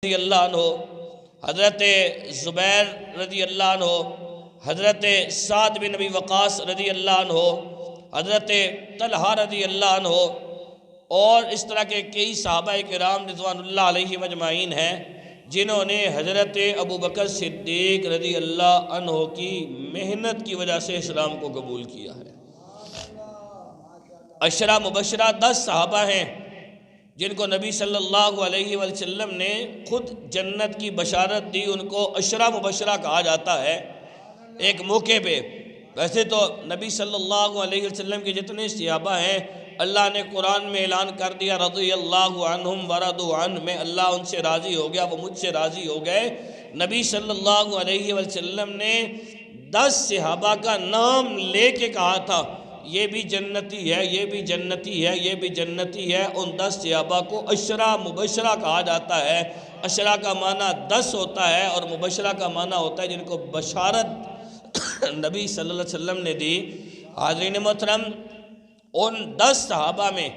رضی اللہ عنہ، حضرت زبیر رضی اللہ عنہ، حضرت سعد بن ابی وقاص رضی اللہ عنہ، حضرت طلحہ رضی اللہ عنہ اور اس طرح کے کئی صحابہ کرام رضوان اللہ علیہ مجمعین ہیں جنہوں نے حضرت ابوبکر صدیق رضی اللہ عنہ کی محنت کی وجہ سے اسلام کو قبول کیا ہے۔ عشرہ مبشرہ 10 صحابہ ہیں جن کو نبی صلی اللہ علیہ وسلم نے خود جنت کی بشارت دی، ان کو عشرہ مبشرہ کہا جاتا ہے۔ ایک موقع پہ ویسے تو نبی صلی اللہ علیہ وسلم کے جتنے صحابہ ہیں اللہ نے قرآن میں اعلان کر دیا رضی اللہ عنہم ورضوا عنہ، میں اللہ ان سے راضی ہو گیا، وہ مجھ سے راضی ہو گئے۔ نبی صلی اللہ علیہ وسلم نے 10 صحابہ کا نام لے کے کہا تھا یہ بھی جنتی ہے، یہ بھی جنتی ہے، یہ بھی جنتی ہے۔ ان 10 صحابہ کو عشرہ مبشرہ کہا جاتا ہے۔ عشرہ کا معنی 10 ہوتا ہے اور مبشرہ کا معنی ہوتا ہے جن کو بشارت نبی صلی اللہ علیہ وسلم نے دی۔ حاضرین محترم، ان 10 صحابہ میں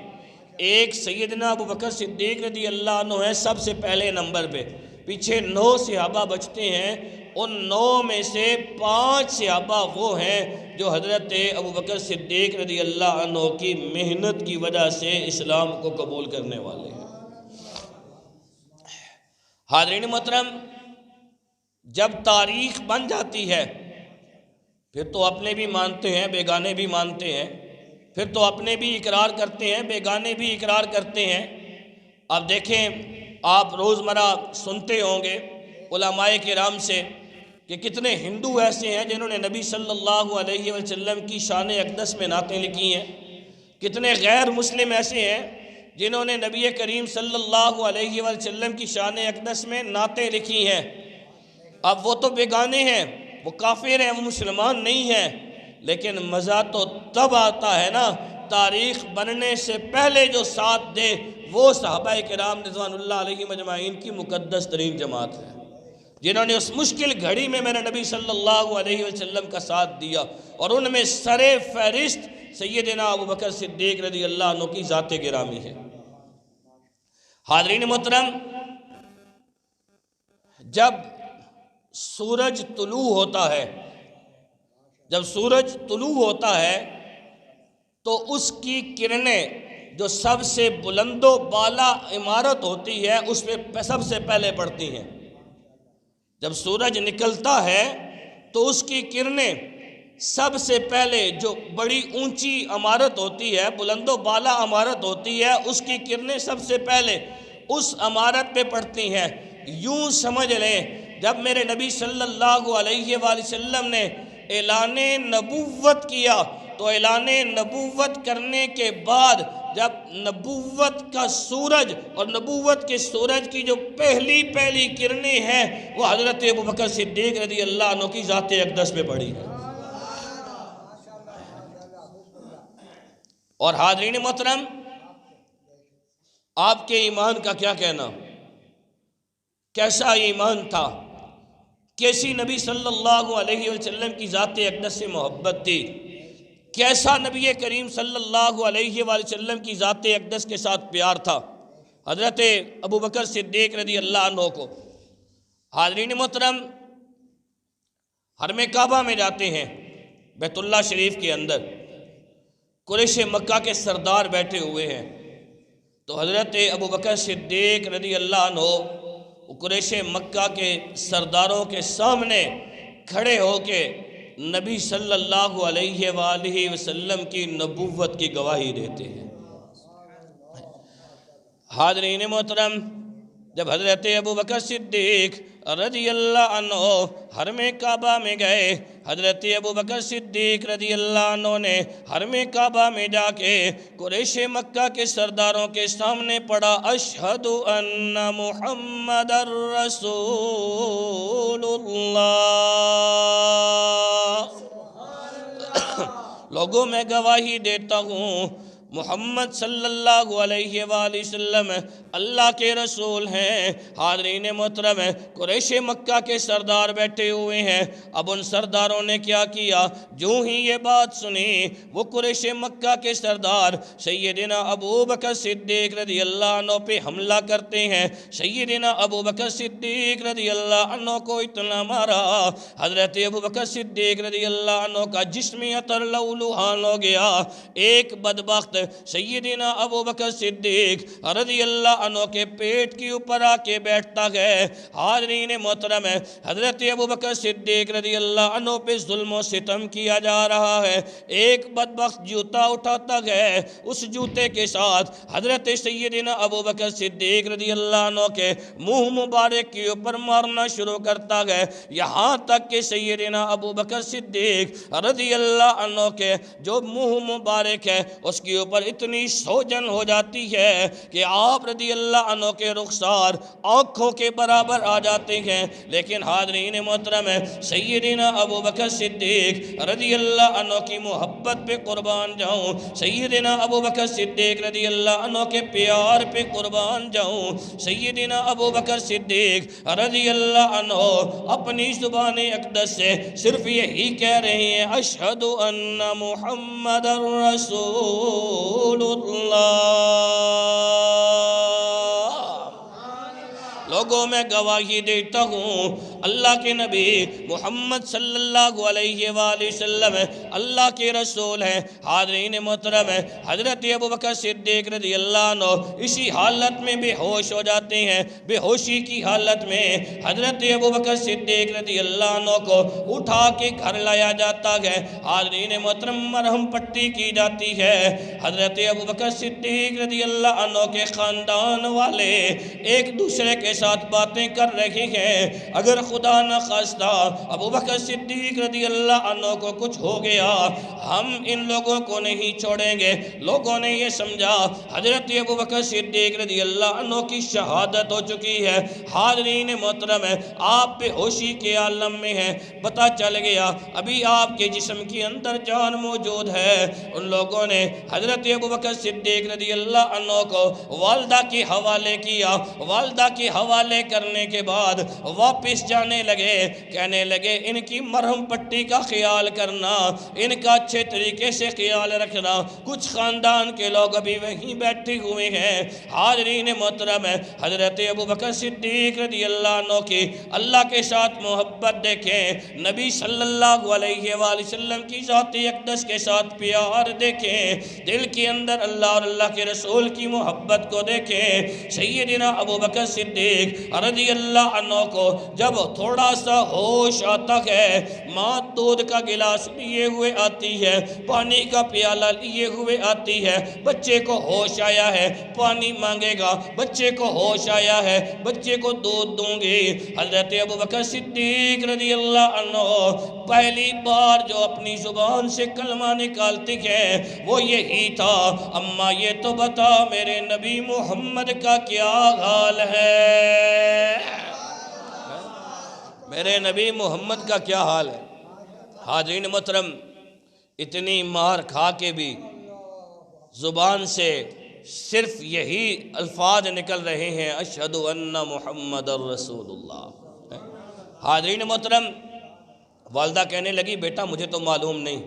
ایک سیدنا ابوبکر صدیق رضی اللہ عنہ ہے سب سے پہلے نمبر پہ، پیچھے 9 صحابہ بچتے ہیں۔ ان 9 میں سے 5 صحابہ وہ ہیں جو حضرت ابوبکر صدیق رضی اللہ عنہ کی محنت کی وجہ سے اسلام کو قبول کرنے والے ہیں۔ حاضرین محترم، جب تاریخ بن جاتی ہے پھر تو اپنے بھی مانتے ہیں، بیگانے بھی مانتے ہیں، پھر تو اپنے بھی اقرار کرتے ہیں، بیگانے بھی اقرار کرتے ہیں۔ اب دیکھیں، آپ روزمرہ سنتے ہوں گے علماء کرام سے کہ کتنے ہندو ایسے ہیں جنہوں نے نبی صلی اللہ علیہ وسلم کی شان اقدس میں نعتیں لکھی ہیں، کتنے غیر مسلم ایسے ہیں جنہوں نے نبی کریم صلی اللہ علیہ وسلم کی شان اقدس میں نعتیں لکھی ہیں۔ اب وہ تو بیگانے ہیں، وہ کافر ہیں، وہ مسلمان نہیں ہیں، لیکن مزہ تو تب آتا ہے نا تاریخ بننے سے پہلے جو ساتھ دے وہ صحابہ کرام رضوان اللہ علیہ مجمعین کی مقدس ترین جماعت ہے، جنہوں نے اس مشکل گھڑی میں میرے نبی صلی اللہ علیہ وسلم کا ساتھ دیا، اور ان میں سر فہرست سیدنا ابوبکر صدیق رضی اللہ عنہ کی ذات گرامی ہے۔ حاضرین محترم، جب سورج طلوع ہوتا ہے، جب سورج طلوع ہوتا ہے تو اس کی کرنیں جو سب سے بلند و بالا عمارت ہوتی ہے اس پہ سب سے پہلے پڑتی ہیں۔ جب سورج نکلتا ہے تو اس کی کرنیں سب سے پہلے جو بڑی اونچی عمارت ہوتی ہے، بلند و بالا عمارت ہوتی ہے، اس کی کرنیں سب سے پہلے اس عمارت پہ پڑتی ہیں۔ یوں سمجھ لیں جب میرے نبی صلی اللہ علیہ وآلہ وسلم نے اعلان نبوت کیا تو اعلان نبوت کرنے کے بعد جب نبوت کا سورج اور نبوت کے سورج کی جو پہلی کرنیں ہیں وہ حضرت ابوبکر صدیق رضی اللہ عنہ کی ذات اقدس پہ پڑی ہے۔ اور حاضرین محترم، آپ کے ایمان کا کیا کہنا؟ کیسا ایمان تھا، کیسی نبی صلی اللہ علیہ وسلم کی ذات اقدس سے محبت تھی، کیسا نبی کریم صلی اللہ علیہ وآلہ وسلم کی ذات اقدس کے ساتھ پیار تھا حضرت ابوبکر صدیق رضی اللہ عنہ کو۔ حاضرین محترم، حرم کعبہ میں جاتے ہیں، بیت اللہ شریف کے اندر قریش مکہ کے سردار بیٹھے ہوئے ہیں، تو حضرت ابوبکر صدیق رضی اللہ عنہ قریش مکہ کے سرداروں کے سامنے کھڑے ہو کے نبی صلی اللہ علیہ وآلہ وسلم کی نبوت کی گواہی دیتے ہیں۔ حاضرین محترم، جب حضرت ابوبکر صدیق رضی اللہ عنہ حرم کعبہ میں گئے، حضرت ابوبکر صدیق رضی اللہ عنہ نے حرم کعبہ میں جا کے قریش مکہ کے سرداروں کے سامنے پڑھا اشہد ان محمد رسول اللہ، لوگوں میں گواہی دیتا ہوں محمد صلی اللہ علیہ وآلہ وسلم اللہ کے رسول ہیں۔ حاضرین محترم، قریش مکہ کے سردار بیٹھے ہوئے ہیں۔ اب ان سرداروں نے کیا کیا؟ جو ہی یہ بات سنی، وہ قریش مکہ کے سردار سیدنا ابو بکر صدیق رضی اللہ عنہ پہ حملہ کرتے ہیں۔ سیدنا ابو بکر صدیق رضی اللہ عنہ کو اتنا مارا، حضرت ابو بکر صدیق رضی اللہ عنہ کا جسم عطر لہولہان ہو گیا۔ ایک بدبخت سیدنا ابو بکر صدیق رضی اللہ عنہ کے پیٹ کے اوپر آ کے بیٹھتا ہے۔ حاضرین محترم، حضرت ابو بکر صدیق رضی اللہ عنہ پہ ظلم و ستم کیا جا رہا ہے۔ ایک بدبخت جوتا اٹھاتا ہے، اس جوتے کے ساتھ حضرت سیدنا ابو بکر صدیق رضی اللہ عنہ کے منہ مبارک کے اوپر مارنا شروع کرتا ہے، یہاں تک کہ سیدنا ابو بکر صدیق رضی اللہ عنہ کے جو منہ مبارک ہے اس کے اوپر اتنی سوجن ہو جاتی ہے کہ آپ رضی اللہ عنہ کے رخسار آنکھوں کے برابر آ جاتے ہیں۔ لیکن حاضرین محترم، سیدنا ابو بکر صدیق رضی اللہ عنہ کی محبت پہ قربان جاؤں، سیدنا ابو بکر صدیق رضی اللہ عنہ کے پیار پہ قربان جاؤں۔ سیدنا ابو بکر صدیق رضی اللہ عنہ اپنی زبان اقدس سے صرف یہی کہہ رہے ہیں، اشہد ان محمد رسول اللہ۔ لوگوں میں گواہی دیتا ہوں اللہ کے نبی محمد صلی اللہ علیہ وآلہ وسلم اللہ کے رسول ہیں۔ حاضرین محترم، حضرت ابو بکر صدیق رضی اللہ عنہ اسی حالت میں بے ہوش ہو جاتے ہیں۔ بے ہوشی کی حالت میں حضرت ابو بکر صدیق رضی اللہ عنہ کو اٹھا کے گھر لایا جاتا ہے۔ حاضرین محترم، مرہم پٹی کی جاتی ہے۔ حضرت ابو بکر صدیق رضی اللہ عنہ کے خاندان والے ایک دوسرے کے ساتھ باتیں کر رہے ہیں، اگر خدا نہ خواستہ ابو بکر صدیق رضی اللہ عنہ کو کچھ ہو گیا، ہم ان لوگوں کو نہیں چھوڑیں گے۔ لوگوں نے یہ سمجھا حضرت ابو بکر صدیق رضی اللہ عنہ کی شہادت ہو چکی ہے۔ حاضرین محترم، آپ بے ہوشی کے عالم میں ہیں، پتہ چل گیا ابھی آپ کے جسم کے اندر جان موجود ہے۔ ان لوگوں نے حضرت ابو بکر صدیق رضی اللہ عنہ کو والدہ کے حوالے کیا۔ والدہ کے حوالے کرنے کے بعد واپس جانے لگے، کہنے لگے ان کی مرہم پٹی کا خیال کرنا، ان کا اچھے طریقے سے خیال رکھنا۔ کچھ خاندان کے لوگ ابھی وہیں بیٹھے ہوئے ہیں۔ حاضرین محترم، حضرت ابو بکر صدیق رضی اللہ عنہ کی اللہ کے ساتھ محبت دیکھیں، نبی صلی اللہ علیہ وآلہ وسلم کی ذات اقدس کے ساتھ پیار دیکھیں، دل کے اندر اللہ اور اللہ کے رسول کی محبت کو دیکھیں۔ سیدنا ابو بکر صدیق رضی اللہ عنہ کو جب تھوڑا سا ہوش آتا ہے، ماں دودھ کا گلاس لیے ہوئے آتی ہے، پانی کا پیالہ لیے ہوئے آتی ہے، بچے کو ہوش آیا ہے پانی مانگے گا، بچے کو ہوش آیا ہے بچے کو دودھ دوں گی۔ حضرت ابو بکر صدیق رضی اللہ عنہ پہلی بار جو اپنی زبان سے کلمہ نکالتی ہے وہ یہی تھا، اماں یہ تو بتا میرے نبی محمد کا کیا حال ہے، میرے نبی محمد کا کیا حال ہے۔ حاضرین محترم، اتنی مار کھا کے بھی زبان سے صرف یہی الفاظ نکل رہے ہیں، اشہد ان محمد رسول اللہ۔ حاضرین محترم، والدہ کہنے لگی بیٹا مجھے تو معلوم نہیں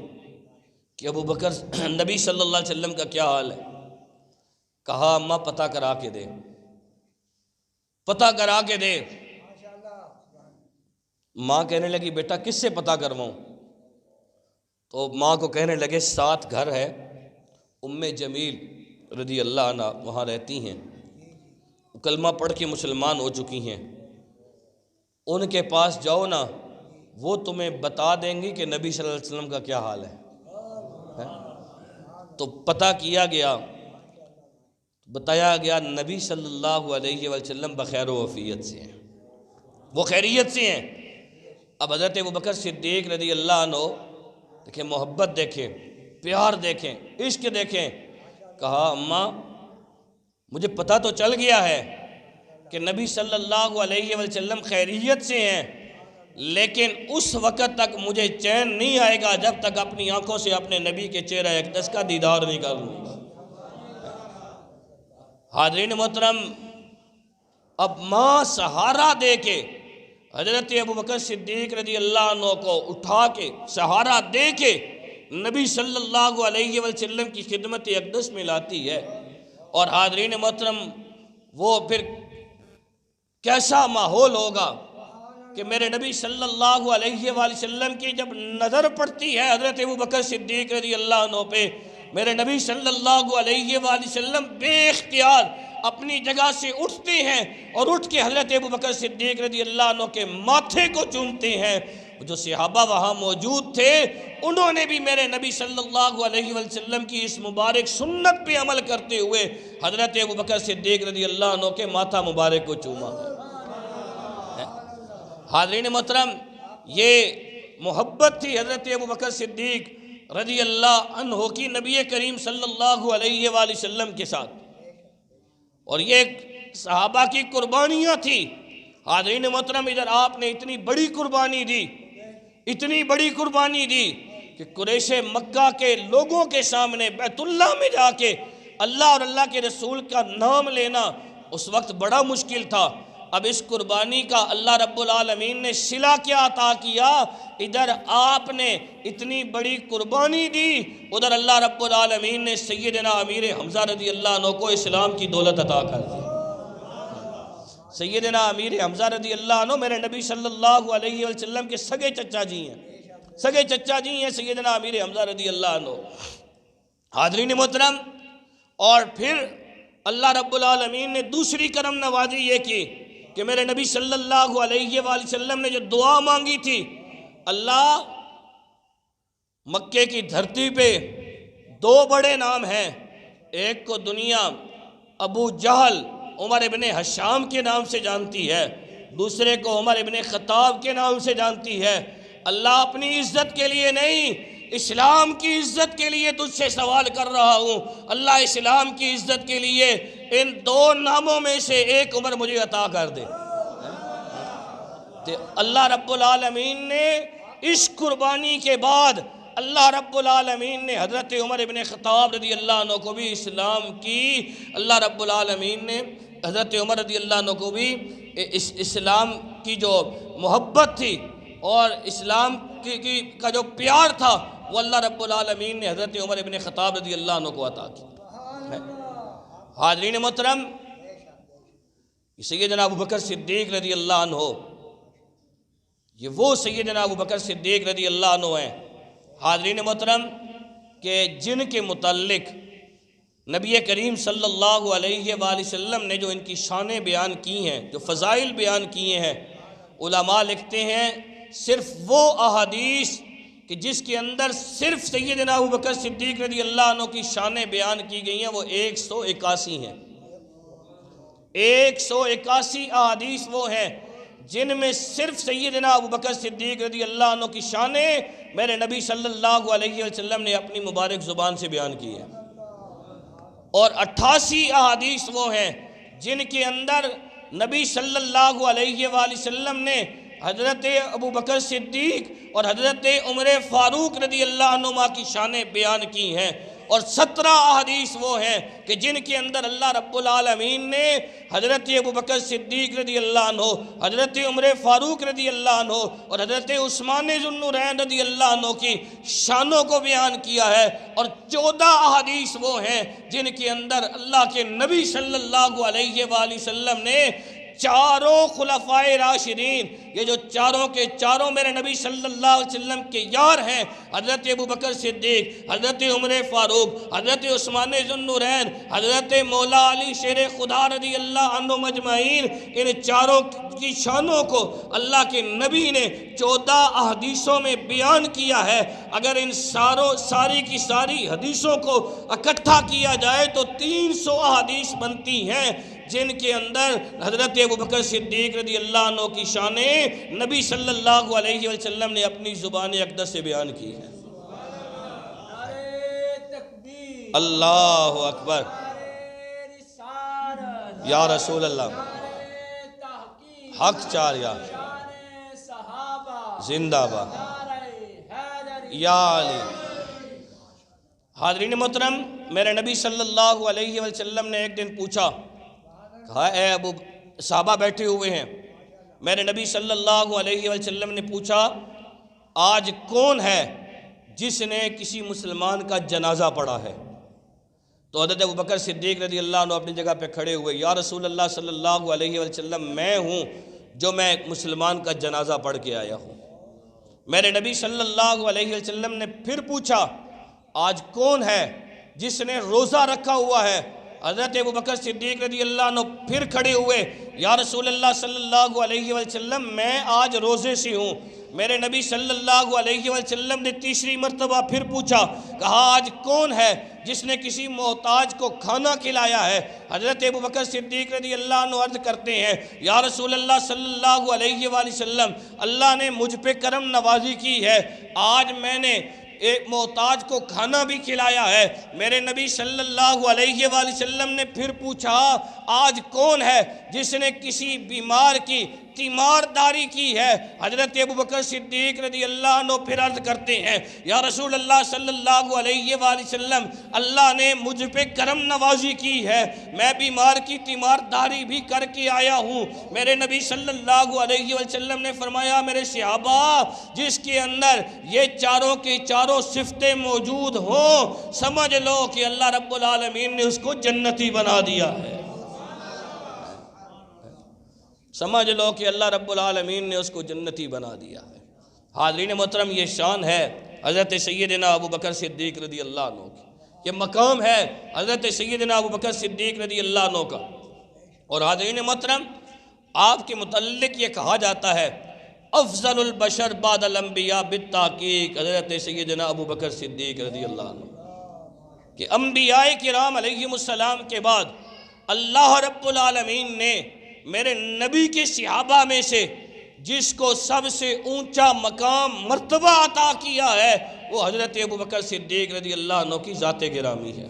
کہ ابو بکر نبی صلی اللہ علیہ وسلم کا کیا حال ہے۔ کہا اماں پتہ کرا کے دے، پتہ کرا کے دے۔ ماں کہنے لگی بیٹا کس سے پتہ کرواؤں؟ تو ماں کو کہنے لگے 7 گھر ہے، ام جمیل رضی اللہ عنہ وہاں رہتی ہیں، کلمہ پڑھ کے مسلمان ہو چکی ہیں، ان کے پاس جاؤ نا، وہ تمہیں بتا دیں گی کہ نبی صلی اللہ علیہ وسلم کا کیا حال ہے۔ تو پتہ کیا گیا، بتایا گیا نبی صلی اللہ علیہ وسلم بخیر و عافیت سے ہیں، وہ خیریت سے ہیں۔ اب حضرت ابو بکر صدیق رضی اللہ عنہ دیکھیں، محبت دیکھیں، پیار دیکھیں، عشق دیکھیں۔ کہا اماں مجھے پتہ تو چل گیا ہے کہ نبی صلی اللہ علیہ وسلم خیریت سے ہیں، لیکن اس وقت تک مجھے چین نہیں آئے گا جب تک اپنی آنکھوں سے اپنے نبی کے چہرہ اقدس کا دیدار نہیں کر لوں گا۔ حاضرین محترم، اب ماں سہارا دے کے حضرت ابوبکر صدیق رضی اللہ عنہ کو اٹھا کے سہارا دے کے نبی صلی اللہ علیہ وسلم کی خدمت اقدس میں لاتی ہے۔ اور حاضرین محترم، وہ پھر کیسا ماحول ہوگا کہ میرے نبی صلی اللہ علیہ وآلہ وسلم کی جب نظر پڑتی ہے حضرت ابوبکر صدیق رضی اللہ عنہ پہ، میرے نبی صلی اللہ علیہ وآلہ وسلم بے اختیار اپنی جگہ سے اٹھتے ہیں اور اٹھ کے حضرت ابوبکر صدیق رضی اللہ عنہ کے ماتھے کو چومتے ہیں۔ جو صحابہ وہاں موجود تھے انہوں نے بھی میرے نبی صلی اللہ علیہ وسلم کی اس مبارک سنت پہ عمل کرتے ہوئے حضرت ابوبکر صدیق رضی اللہ عنہ کے ماتھا مبارک کو چوما ہے۔ حاضرین محترم، یہ محبت تھی حضرت ابوبکر صدیق رضی اللہ عنہ کی نبی کریم صلی اللہ علیہ وآلہ وسلم کے ساتھ، اور یہ صحابہ کی قربانیاں تھی۔ حاضرین محترم، ادھر آپ نے اتنی بڑی قربانی دی، اتنی بڑی قربانی دی کہ قریش مکہ کے لوگوں کے سامنے بیت اللہ میں جا کے اللہ اور اللہ کے رسول کا نام لینا اس وقت بڑا مشکل تھا۔ اب اس قربانی کا اللہ رب العالمین نے صلہ کیا عطا کیا، ادھر آپ نے اتنی بڑی قربانی دی، ادھر اللہ رب العالمین نے سیدنا امیر حمزہ رضی اللہ عنہ کو اسلام کی دولت عطا کر دی۔ سیدنا امیر حمزہ رضی اللہ عنہ میرے نبی صلی اللہ علیہ وسلم کے سگے چچا جی ہیں، سگے چچا جی ہیں سیدنا امیر حمزہ رضی اللہ عنہ۔ حاضرین محترم، اور پھر اللہ رب العالمین نے دوسری کرم نوازی یہ کی کہ میرے نبی صلی اللہ علیہ وآلہ وسلم نے جو دعا مانگی تھی، اللہ مکے کی دھرتی پہ دو بڑے نام ہیں، ایک کو دنیا ابو جہل عمر ابن حشام کے نام سے جانتی ہے، دوسرے کو عمر ابن خطاب کے نام سے جانتی ہے۔ اللہ اپنی عزت کے لیے نہیں، اسلام کی عزت کے لیے تجھ سے سوال کر رہا ہوں، اللہ اسلام کی عزت کے لیے ان دو ناموں میں سے ایک عمر مجھے عطا کر دے۔ اللہ رب العالمین نے اس قربانی کے بعد اللہ رب العالمین نے حضرت عمر ابن خطاب رضی اللہ عنہ کو بھی اسلام کی، اللہ رب العالمین نے حضرت عمر رضی اللہ عنہ کو بھی اسلام کی جو محبت تھی اور اسلام کا جو پیار تھا وہ اللہ رب العالمین نے حضرت عمر ابن خطاب رضی اللہ عنہ کو عطا کی۔ حاضرین محترم، سیدنا ابوبکر صدیق رضی اللہ عنہ، یہ وہ سیدنا ابوبکر صدیق رضی اللہ عنہ ہیں حاضرین محترم کہ جن کے متعلق نبی کریم صلی اللہ علیہ وآلہ وسلم نے جو ان کی شانیں بیان کی ہیں، جو فضائل بیان کیے ہیں، علماء لکھتے ہیں صرف وہ احادیث کہ جس کے اندر صرف سیدنا ابوبکر صدیق رضی اللہ عنہ کی شانیں بیان کی گئی ہیں وہ 181 ہیں۔ 181 احادیث وہ ہیں جن میں صرف سیدنا ابوبکر صدیق رضی اللہ عنہ کی شانیں میرے نبی صلی اللہ علیہ وسلم نے اپنی مبارک زبان سے بیان کی ہے، اور 88 احادیث وہ ہیں جن کے اندر نبی صلی اللہ علیہ وآلہ وسلم نے حضرت ابوبکر صدیق اور حضرت عمر فاروق رضی اللہ عنہما کی شانیں بیان کی ہیں، اور 17 احادیث وہ ہیں کہ جن کے اندر اللہ رب العالمین نے حضرت ابوبکر صدیق رضی اللہ عنہ، حضرت عمر فاروق رضی اللہ عنہ اور حضرت عثمان ذو النورین رضی اللہ عنہ کی شانوں کو بیان کیا ہے، اور 14 احادیث وہ ہیں جن کے اندر اللہ کے نبی صلی اللہ علیہ وآلہ وسلم نے چاروں خلفائے راشدین، یہ جو چاروں کے چاروں میرے نبی صلی اللہ علیہ وسلم کے یار ہیں، حضرت ابوبکر صدیق، حضرت عمر فاروق، حضرت عثمان ذو النورین، حضرت مولا علی شیر خدا رضی اللہ عنہ مجمعین، ان چاروں کی شانوں کو اللہ کے نبی نے 14 احادیثوں میں بیان کیا ہے۔ اگر ان ساری کی ساری حدیثوں کو اکٹھا کیا جائے تو 300 احادیث بنتی ہیں جن کے اندر حضرت ابوبکر صدیق رضی اللہ عنہ کی شانیں نبی صلی اللہ علیہ وسلم نے اپنی زبان اقدس سے بیان کی ہے۔ اللہ اکبر، یا رسول اللہ، حق چار یا زندہ باد یا علی۔ حاضرین محترم، میرے نبی صلی اللہ علیہ وسلم نے ایک دن پوچھا، کہا اے ابو، صحابہ بیٹھے ہوئے ہیں، میرے نبی صلی اللہ علیہ وسلم نے پوچھا آج کون ہے جس نے کسی مسلمان کا جنازہ پڑھا ہے؟ تو حضرت ابوبکر صدیق رضی اللہ عنہ اپنی جگہ پہ کھڑے ہوئے، یا رسول اللہ صلی اللہ علیہ وسلم میں ہوں جو میں ایک مسلمان کا جنازہ پڑھ کے آیا ہوں۔ میرے نبی صلی اللہ علیہ وسلم نے پھر پوچھا آج کون ہے جس نے روزہ رکھا ہوا ہے؟ حضرت ابوبکر صدیق رضی اللہ عنہ پھر کھڑے ہوئے، یا رسول اللہ صلی اللہ علیہ وسلم میں آج روزے سے ہوں۔ میرے نبی صلی اللہ علیہ وسلم نے تیسری مرتبہ پھر پوچھا، کہا آج کون ہے جس نے کسی محتاج کو کھانا کھلایا ہے؟ حضرت ابوبکر صدیق رضی اللہ عنہ عرض کرتے ہیں، یا رسول اللہ صلی اللہ علیہ وسلم اللہ نے مجھ پہ کرم نوازی کی ہے، آج میں نے ایک محتاج کو کھانا بھی کھلایا ہے۔ میرے نبی صلی اللہ علیہ وسلم نے پھر پوچھا آج کون ہے جس نے کسی بیمار کی تیمارداری کی ہے؟ حضرت ابوبکر صدیق رضی اللہ عنہ پھر عرض کرتے ہیں، یا رسول اللہ صلی اللہ علیہ وسلم اللہ نے مجھ پہ کرم نوازی کی ہے، میں بیمار کی تیمارداری بھی کر کے آیا ہوں۔ میرے نبی صلی اللہ علیہ وسلم نے فرمایا میرے صحابہ جس کے اندر یہ چاروں کے چاروں صفتیں موجود ہوں سمجھ لو کہ اللہ رب العالمین نے اس کو جنتی بنا دیا ہے۔ سمجھ لو کہ اللہ رب العالمین نے اس کو جنتی بنا دیا ہے۔ حاضرین محترم، یہ شان ہے حضرت سیدنا ابوبکر صدیق رضی اللہ عنہ کی، یہ مقام ہے حضرت سیدنا ابوبکر صدیق رضی اللہ عنہ کا۔ اور حاضرین محترم، آپ کے متعلق یہ کہا جاتا ہے افضل البشر بعد الانبیاء بالتحقیق حضرت سیدنا ابوبکر صدیق رضی اللہ عنہ، کہ انبیاء کرام علیہم السلام کے بعد اللہ رب العالمین نے میرے نبی کے صحابہ میں سے جس کو سب سے اونچا مقام مرتبہ عطا کیا ہے وہ حضرت ابوبکر صدیق رضی اللہ عنہ کی ذات گرامی ہے۔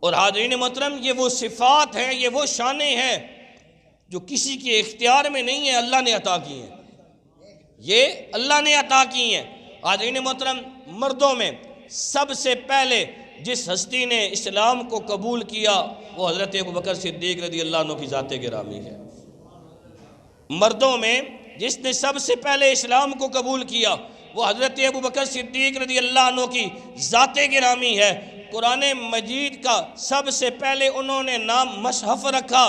اور حاضرین محترم، یہ وہ صفات ہیں، یہ وہ شانیں ہیں جو کسی کے اختیار میں نہیں ہیں، اللہ نے عطا کی ہیں، یہ اللہ نے عطا کی ہیں۔ حاضرین محترم، مردوں میں سب سے پہلے جس ہستی نے اسلام کو قبول کیا وہ حضرت ابوبکر صدیق رضی اللہ عنہ کی ذات گرامی ہے۔ مردوں میں جس نے سب سے پہلے اسلام کو قبول کیا وہ حضرت ابوبکر صدیق رضی اللہ عنہ کی ذات گرامی ہے۔ قرآن مجید کا سب سے پہلے انہوں نے نام مصحف رکھا،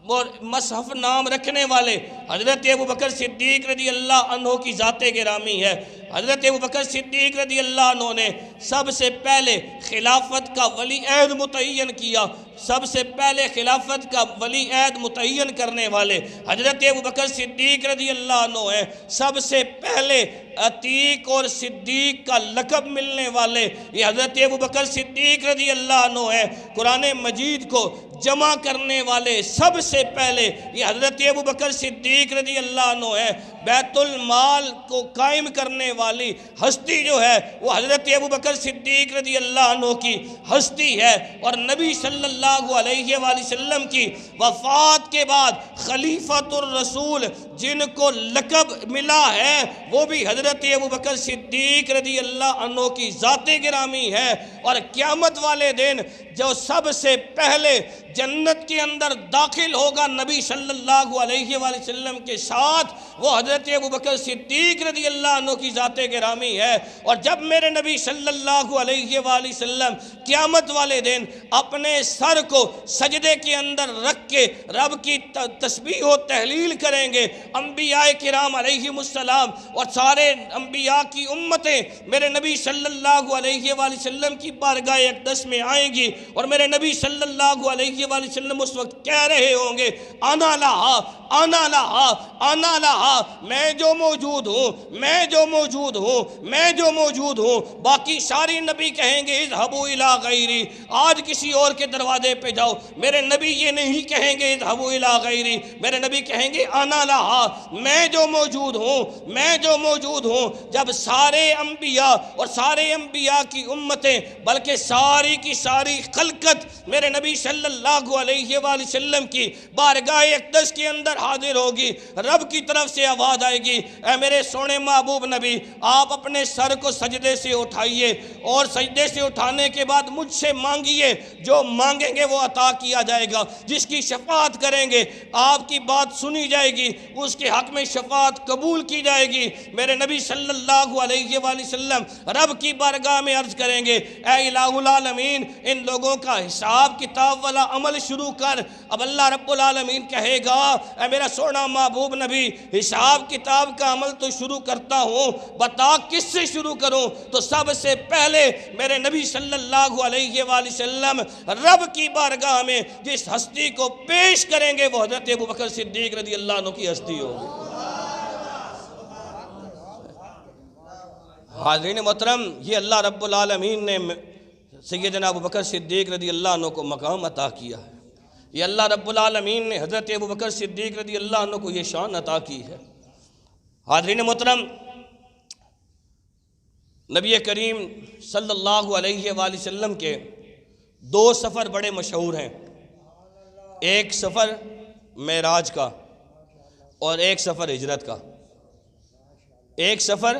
اور مصحف نام رکھنے والے حضرت ابوبکر صدیق رضی اللہ عنہ کی ذات گرامی ہے۔ حضرت ابوبکر صدیق رضی اللہ عنہ نے سب سے پہلے خلافت کا ولی عہد متعین کیا، سب سے پہلے خلافت کا ولی عہد متعین کرنے والے حضرت ابوبکر صدیق رضی اللہ عنہ ہیں۔ سب سے پہلے عتیق اور صدیق کا لقب ملنے والے یہ حضرت ابوبکر صدیق رضی اللہ عنہ ہیں۔ قرآن مجید کو جمع کرنے والے سب سے پہلے یہ حضرت ابوبکر صدیق رضی اللہ عنہ ہیں۔ بیت المال کو قائم کرنے والی ہستی جو ہے وہ حضرت ابوبکر صدیق رضی اللہ عنہ کی ہستی ہے۔ اور نبی صلی اللہ علیہ وآلہ وسلم کی وفات کے بعد خلیفۃ الرسول جن کو لقب ملا ہے وہ بھی حضرت ابوبکر صدیق رضی اللہ عنہ کی ذات گرامی ہے۔ اور قیامت والے دن جو سب سے پہلے جنت کے اندر داخل ہوگا نبی صلی اللہ علیہ وآلہ وسلم کے ساتھ وہ حضرت ابوبکر صدیق رضی اللہ عنہ کی ذات گرامی ہے۔ اور جب میرے نبی صلی اللہ علیہ وآلہ وسلم قیامت والے دن اپنے سر کو سجدے کے اندر رکھ کے رب کی تسبیح و تحلیل کریں گے، انبیاء کرام علیہم السلام اور سارے انبیاء کی امتیں میرے نبی صلی اللہ علیہ وآلہ وسلم کی بارگاہ اقدس میں آئیں گی، اور میرے نبی صلی اللہ علیہ وآلہ وسلم اس وقت کہہ رہے ہوں گے آنا لہا آنا لہا آنا لہا، میں جو موجود ہوں میں جو موجود ہوں میں جو موجود ہوں۔ باقی ساری نبی کہیں گے اذهبوا الی غیری، آج کسی اور کے دروازے پہ جاؤ۔ میرے نبی یہ نہیں کہیں گے اذهبوا الی غیری، میرے نبی کہیں گے آنا لہا میں جو موجود ہوں جب سارے انبیاء اور سارے انبیاء کی امتیں بلکہ ساری کی ساری خلقت میرے نبی صلی اللہ علیہ وآلہ وسلم کی بارگاہ اقدس کے اندر حاضر ہوگی، رب کی طرف سے آواز آئے گی، اے میرے سونے محبوب نبی آپ اپنے سر کو سجدے سے اٹھائیے اور سجدے سے اٹھانے کے بعد مجھ سے مانگیے، جو مانگیں گے وہ عطا کیا جائے گا، جس کی شفاعت کریں گے آپ کی بات سنی جائے گی، اس کے حق میں شفاعت قبول کی جائے گی۔ میرے نبی صلی اللہ علیہ وآلہ وسلم رب کی بارگاہ میں عرض کریں گے، اے الہ العالمین ان لوگوں کا حساب کتاب والا عمل شروع کر۔ اب اللہ رب العالمین کہے گا، اے میرا سونا محبوب نبی حساب کتاب کا عمل تو شروع کرتا ہوں، بتا کس سے شروع کروں؟ تو سب سے پہلے میرے نبی صلی اللہ علیہ وآلہ وسلم رب کی بارگاہ میں جس ہستی کو پیش کریں گے وہ حضرت ابوبکر صدیق رضی اللہ عنہ کی ہستی ہوگی۔ حاضرین محترم، یہ اللہ رب العالمین نے سیدنا ابوبکر صدیق رضی اللہ عنہ کو مقام عطا کیا ہے، یہ اللہ رب العالمین نے حضرت ابوبکر صدیق رضی اللہ عنہ کو یہ شان عطا کی ہے۔ حاضرین محترم، نبی کریم صلی اللہ علیہ وآلہ وسلم کے دو سفر بڑے مشہور ہیں، ایک سفر معراج کا اور ایک سفر ہجرت کا، ایک سفر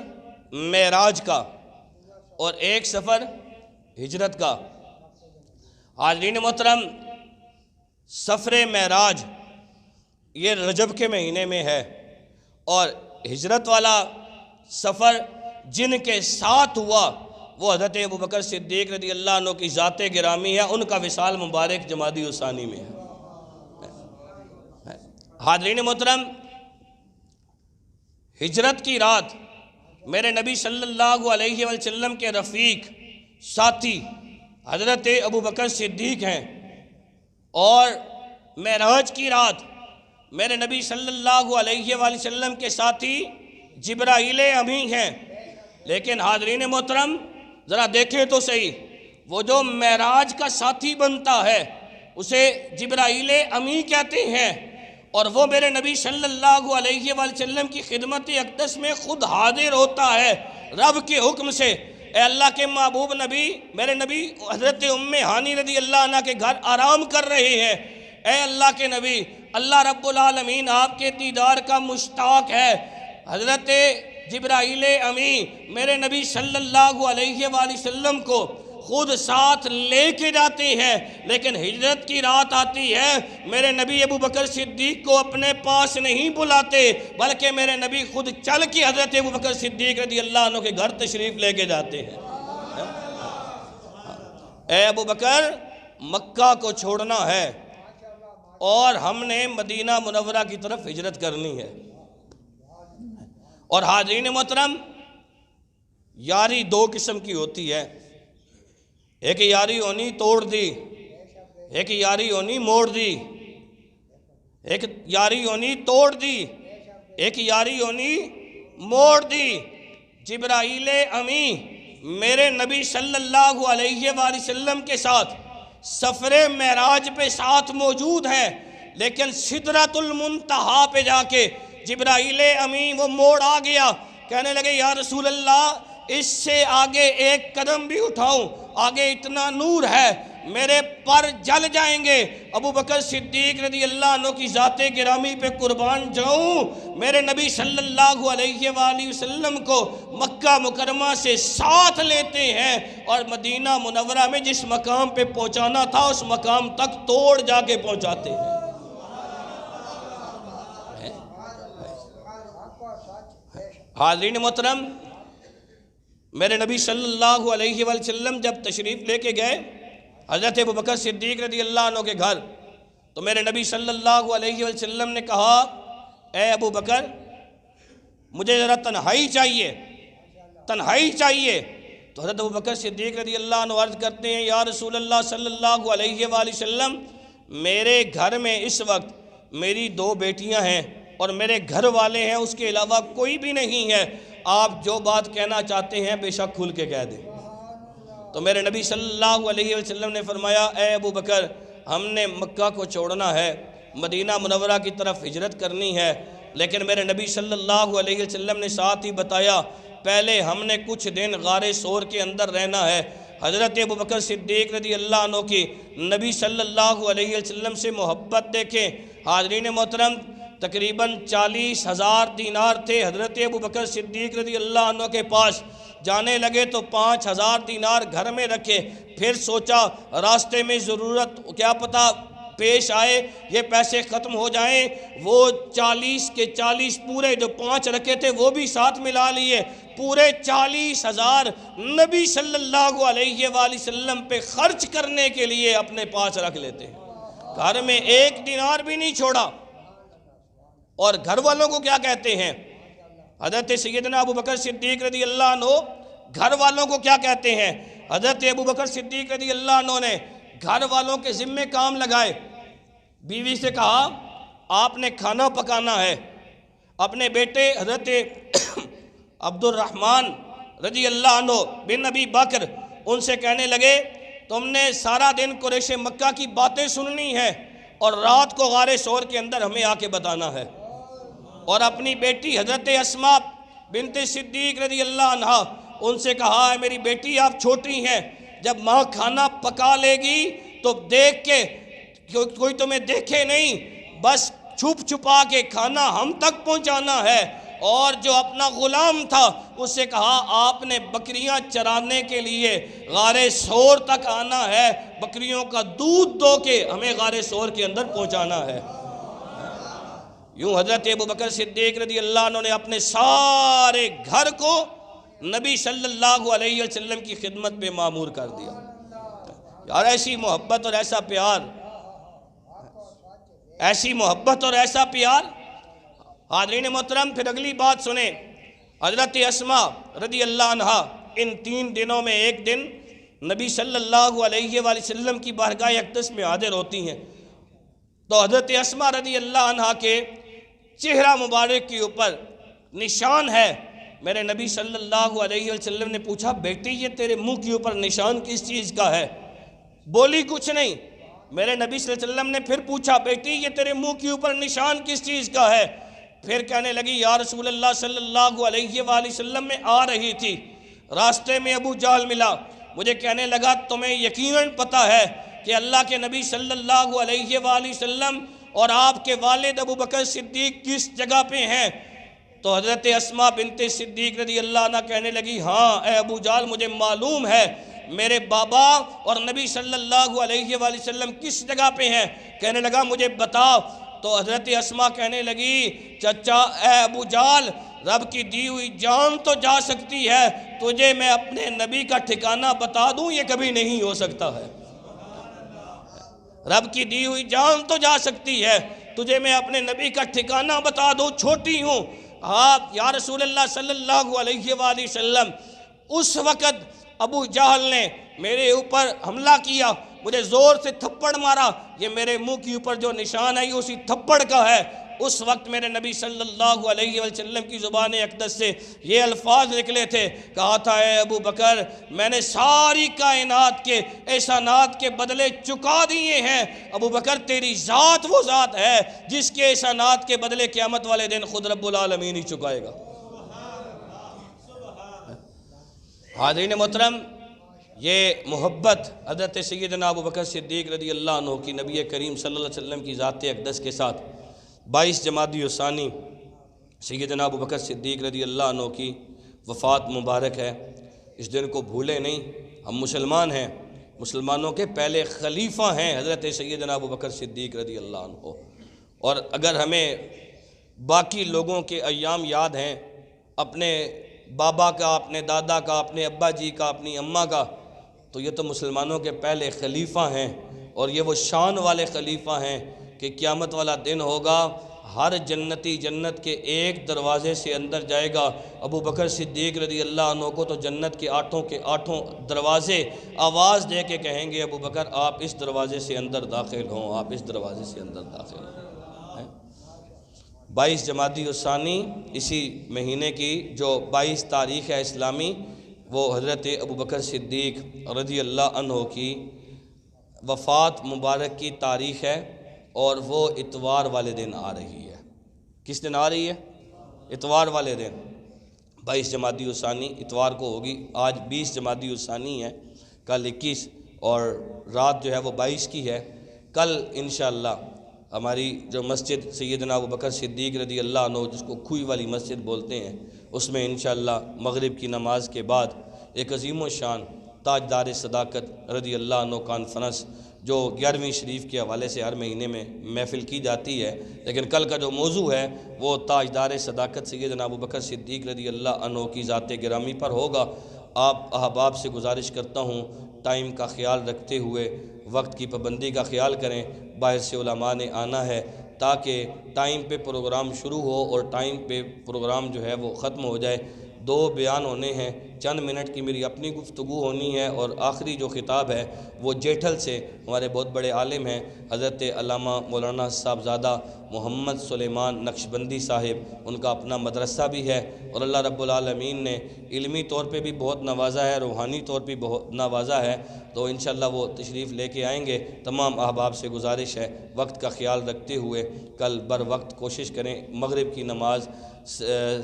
معراج کا اور ایک سفر ہجرت کا۔ حاضرین محترم، سفر معراج یہ رجب کے مہینے میں ہے اور ہجرت والا سفر جن کے ساتھ ہوا وہ حضرت ابوبکر صدیق رضی اللہ عنہ کی ذات گرامی ہے، ان کا وصال مبارک جمادی الثانی میں ہے۔ حاضرین محترم، ہجرت کی رات میرے نبی صلی اللہ علیہ وسلم کے رفیق ساتھی حضرت ابوبکر صدیق ہیں، اور معراج کی رات میرے نبی صلی اللہ علیہ وآلہ وسلم کے ساتھی جبرائیل امی ہیں۔ لیکن حاضرین محترم ذرا دیکھیں تو صحیح، وہ جو معراج کا ساتھی بنتا ہے اسے جبرائیل امی کہتے ہیں، اور وہ میرے نبی صلی اللہ علیہ وآلہ وسلم کی خدمت اقدس میں خود حاضر ہوتا ہے رب کے حکم سے۔ اے اللہ کے محبوب نبی، میرے نبی حضرت ام ہانی رضی اللہ عنہ کے گھر آرام کر رہے ہیں، اے اللہ کے نبی اللہ رب العالمین آپ کے دیدار کا مشتاق ہے۔ حضرت جبرائیل امی میرے نبی صلی اللہ علیہ وآلہ وسلم کو خود ساتھ لے کے جاتے ہیں، لیکن ہجرت کی رات آتی ہے میرے نبی ابوبکر صدیق کو اپنے پاس نہیں بلاتے، بلکہ میرے نبی خود چل کے حضرت ابوبکر صدیق رضی اللہ عنہ کے گھر تشریف لے کے جاتے ہیں۔ اے ابوبکر مکہ کو چھوڑنا ہے اور ہم نے مدینہ منورہ کی طرف ہجرت کرنی ہے۔ اور حاضرین محترم، یاری دو قسم کی ہوتی ہے، ایک یاری ہونی توڑ دی، ایک یاری ہونی موڑ دی، ایک یاری ہونی توڑ دی، ایک یاری ہونی موڑ دی۔ جبرائیل امی میرے نبی صلی اللہ علیہ وآلہ وسلم کے ساتھ سفر معراج پہ ساتھ موجود ہیں، لیکن سدرۃ المنتہا پہ جا کے جبرائیل امی وہ موڑ آ گیا، کہنے لگے یا رسول اللہ اس سے آگے ایک قدم بھی اٹھاؤں، آگے اتنا نور ہے میرے پر جل جائیں گے۔ ابوبکر صدیق رضی اللہ عنہ کی ذات گرامی پہ قربان جاؤں، میرے نبی صلی اللہ علیہ وآلہ وسلم کو مکہ مکرمہ سے ساتھ لیتے ہیں اور مدینہ منورہ میں جس مقام پہ پہنچانا تھا اس مقام تک توڑ جا کے پہنچاتے ہیں۔ حاضرین محترم، میرے نبی صلی اللہ علیہ وآلہ وسلم جب تشریف لے کے گئے حضرت ابوبکر صدیق رضی اللہ عنہ کے گھر، تو میرے نبی صلی اللہ علیہ وآلہ وسلم نے کہا اے ابوبکر مجھے ذرا تنہائی چاہیے، تنہائی چاہیے۔ تو حضرت ابوبکر صدیق رضی اللہ عنہ عرض کرتے ہیں یا رسول اللہ صلی اللہ علیہ وآلہ وسلم میرے گھر میں اس وقت میری دو بیٹیاں ہیں اور میرے گھر والے ہیں، اس کے علاوہ کوئی بھی نہیں ہے، آپ جو بات کہنا چاہتے ہیں بے شک کھل کے کہہ دیں۔ تو میرے نبی صلی اللہ علیہ وسلم نے فرمایا اے ابوبکر ہم نے مکہ کو چھوڑنا ہے، مدینہ منورہ کی طرف ہجرت کرنی ہے، لیکن میرے نبی صلی اللہ علیہ وسلم نے ساتھ ہی بتایا پہلے ہم نے کچھ دن غار ثور کے اندر رہنا ہے۔ حضرت ابوبکر صدیق رضی اللہ عنہ کی نبی صلی اللہ علیہ وسلم سے محبت دیکھیں۔ حاضرین محترم، تقریباً 40,000 دینار تھے حضرت ابوبکر صدیق رضی اللہ عنہ کے پاس۔ جانے لگے تو 5,000 دینار گھر میں رکھے، پھر سوچا راستے میں ضرورت کیا پتہ پیش آئے، یہ پیسے ختم ہو جائیں، وہ 40 کے 40 پورے جو 5 رکھے تھے وہ بھی ساتھ ملا لیے، پورے 40,000 نبی صلی اللہ علیہ وآلہ وسلم پہ خرچ کرنے کے لیے اپنے پاس رکھ لیتے ہیں، گھر میں 1 دینار بھی نہیں چھوڑا۔ اور گھر والوں کو کیا کہتے ہیں؟ حضرت سیدنا ابوبکر صدیق رضی اللہ عنہ گھر والوں کو کیا کہتے ہیں؟ حضرت ابوبکر صدیق رضی اللہ عنہ نے گھر والوں کے ذمے کام لگائے۔ بیوی سے کہا آپ نے کھانا پکانا ہے۔ اپنے بیٹے حضرت عبد الرحمن رضی اللہ عنہ بن ابی بکر ان سے کہنے لگے تم نے سارا دن قریش مکہ کی باتیں سننی ہے اور رات کو غار ثور کے اندر ہمیں آ کے بتانا ہے۔ اور اپنی بیٹی حضرت اسماء بنت صدیق رضی اللہ عنہ ان سے کہا ہے میری بیٹی آپ چھوٹی ہیں، جب ماں کھانا پکا لے گی تو دیکھ کے کوئی تمہیں دیکھے نہیں، بس چھپ چھپا کے کھانا ہم تک پہنچانا ہے۔ اور جو اپنا غلام تھا اس سے کہا آپ نے بکریاں چرانے کے لیے غار ثور تک آنا ہے، بکریوں کا دودھ دو کے ہمیں غار ثور کے اندر پہنچانا ہے۔ یوں حضرت ابوبکر صدیق رضی اللہ عنہ نے اپنے سارے گھر کو نبی صلی اللہ علیہ وسلم کی خدمت پہ معمور کر دیا۔ یار ایسی محبت اور ایسا پیار، ایسی محبت اور ایسا پیار۔ حاضرین محترم، پھر اگلی بات سنیں، حضرت اسماء رضی اللہ عنہ ان 3 دنوں میں ایک دن نبی صلی اللہ علیہ وآلہ وسلم کی بارگاہ اقدس میں حاضر ہوتی ہیں، تو حضرت اسماء رضی اللہ عنہ کے چہرہ مبارک کے اوپر نشان ہے۔ میرے نبی صلی اللہ علیہ وسلم نے پوچھا بیٹی یہ تیرے منہ کے اوپر نشان کس چیز کا ہے؟ بولی کچھ نہیں۔ میرے نبی صلی اللہ علیہ وسلم نے پھر پوچھا بیٹی یہ تیرے منہ کے اوپر نشان کس چیز کا ہے؟ پھر کہنے لگی یا رسول اللہ صلی اللہ علیہ وآلہ وسلم میں آ رہی تھی، راستے میں ابو جہل ملا، مجھے کہنے لگا تمہیں یقیناً پتہ ہے کہ اللہ کے نبی صلی اللہ علیہ وآلہ وسلم اور آپ کے والد ابوبکر صدیق کس جگہ پہ ہیں؟ تو حضرت اسماء بنت صدیق رضی اللہ عنہ کہنے لگی ہاں اے ابو جہل مجھے معلوم ہے میرے بابا اور نبی صلی اللہ علیہ وآلہ وسلم کس جگہ پہ ہیں۔ کہنے لگا مجھے بتاؤ۔ تو حضرت اسماء کہنے لگی چچا اے ابو جہل رب کی دی ہوئی جان تو جا سکتی ہے، تجھے میں اپنے نبی کا ٹھکانہ بتا دوں یہ کبھی نہیں ہو سکتا ہے۔ رب کی دی ہوئی جان تو جا سکتی ہے، تجھے میں اپنے نبی کا ٹھکانہ بتا دوں، چھوٹی ہوں۔ آپ یا رسول اللہ صلی اللہ علیہ وآلہ وسلم اس وقت ابو جہل نے میرے اوپر حملہ کیا، مجھے زور سے تھپڑ مارا، یہ میرے منہ کے اوپر جو نشان ہے یہ اسی تھپڑ کا ہے۔ اس وقت میرے نبی صلی اللہ علیہ وسلم کی زبان اقدس سے یہ الفاظ نکلے تھے، کہا تھا اے ابو بکر میں نے ساری کائنات کے احسانات کے بدلے چکا دیے ہیں، ابو بکر تیری ذات وہ ذات ہے جس کے احسانات کے بدلے قیامت والے دن خود رب العالمین ہی چکائے گا۔ حاضرین محترم، یہ محبت حضرت سیدنا ابوبکر صدیق رضی اللہ عنہ کی نبی کریم صلی اللہ علیہ وسلم کی ذات اقدس کے ساتھ 22 جمادی الثانی سیدنا ابوبکر صدیق رضی اللہ عنہ کی وفات مبارک ہے۔ اس دن کو بھولے نہیں، ہم مسلمان ہیں، مسلمانوں کے پہلے خلیفہ ہیں حضرت سیدنا ابوبکر صدیق رضی اللہ عنہ۔ اور اگر ہمیں باقی لوگوں کے ایام یاد ہیں، اپنے بابا کا، اپنے دادا کا، اپنے ابا جی کا، اپنی اماں کا، تو یہ تو مسلمانوں کے پہلے خلیفہ ہیں، اور یہ وہ شان والے خلیفہ ہیں کہ قیامت والا دن ہوگا، ہر جنتی جنت کے ایک دروازے سے اندر جائے گا۔ ابو بکر صدیق رضی اللہ عنہ کو تو جنت کے 8 دروازے آواز دے کے کہیں گے ابو بکر آپ اس دروازے سے اندر داخل ہوں، آپ اس دروازے سے اندر داخل ہوں۔ 22 جمادی الثانی اسی مہینے کی جو 22 تاریخ ہے اسلامی، وہ حضرت ابوبکر صدیق رضی اللہ عنہ کی وفات مبارک کی تاریخ ہے، اور وہ اتوار والے دن آ رہی ہے۔ کس دن آ رہی ہے؟ اتوار والے دن 22 جمادی الثانی اتوار کو ہوگی۔ آج 20 جمادی الثانی ہے، کل 21 اور رات جو ہے وہ 22 کی ہے۔ کل انشاءاللہ ہماری جو مسجد سیدنا ابوبکر صدیق رضی اللہ عنہ، جس کو کھوئی والی مسجد بولتے ہیں، اس میں انشاءاللہ مغرب کی نماز کے بعد ایک عظیم و شان تاجدار صداقت رضی اللہ عنہ کانفرنس جو 11ویں شریف کے حوالے سے ہر مہینے میں محفل کی جاتی ہے، لیکن کل کا جو موضوع ہے وہ تاجدار صداقت سیدنا ابوبکر صدیق رضی اللہ عنہ کی ذات گرامی پر ہوگا۔ آپ احباب سے گزارش کرتا ہوں ٹائم کا خیال رکھتے ہوئے وقت کی پابندی کا خیال کریں۔ باہر سے علماء نے آنا ہے تاکہ ٹائم پہ پروگرام شروع ہو اور ٹائم پہ پروگرام جو ہے وہ ختم ہو جائے۔ 2 بیان ہونے ہیں، چند منٹ کی میری اپنی گفتگو ہونی ہے، اور آخری جو خطاب ہے وہ جیٹھل سے ہمارے بہت بڑے عالم ہیں حضرت علامہ مولانا صاحبزادہ محمد سلیمان نقشبندی صاحب، ان کا اپنا مدرسہ بھی ہے، اور اللہ رب العالمین نے علمی طور پہ بھی بہت نوازا ہے، روحانی طور پہ بہت نوازا ہے، تو انشاءاللہ وہ تشریف لے کے آئیں گے۔ تمام احباب سے گزارش ہے وقت کا خیال رکھتے ہوئے کل بر وقت کوشش کریں مغرب کی نماز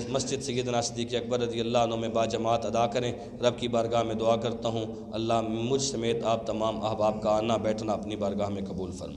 مسجد سیدنا صدیق اکبر رضی اللہ عنہ میں باجماعت ادا کریں۔ رب کی بارگاہ میں دعا کرتا ہوں اللہ مجھ سمیت آپ تمام احباب کا آنا بیٹھنا اپنی بارگاہ میں قبول فرمائے۔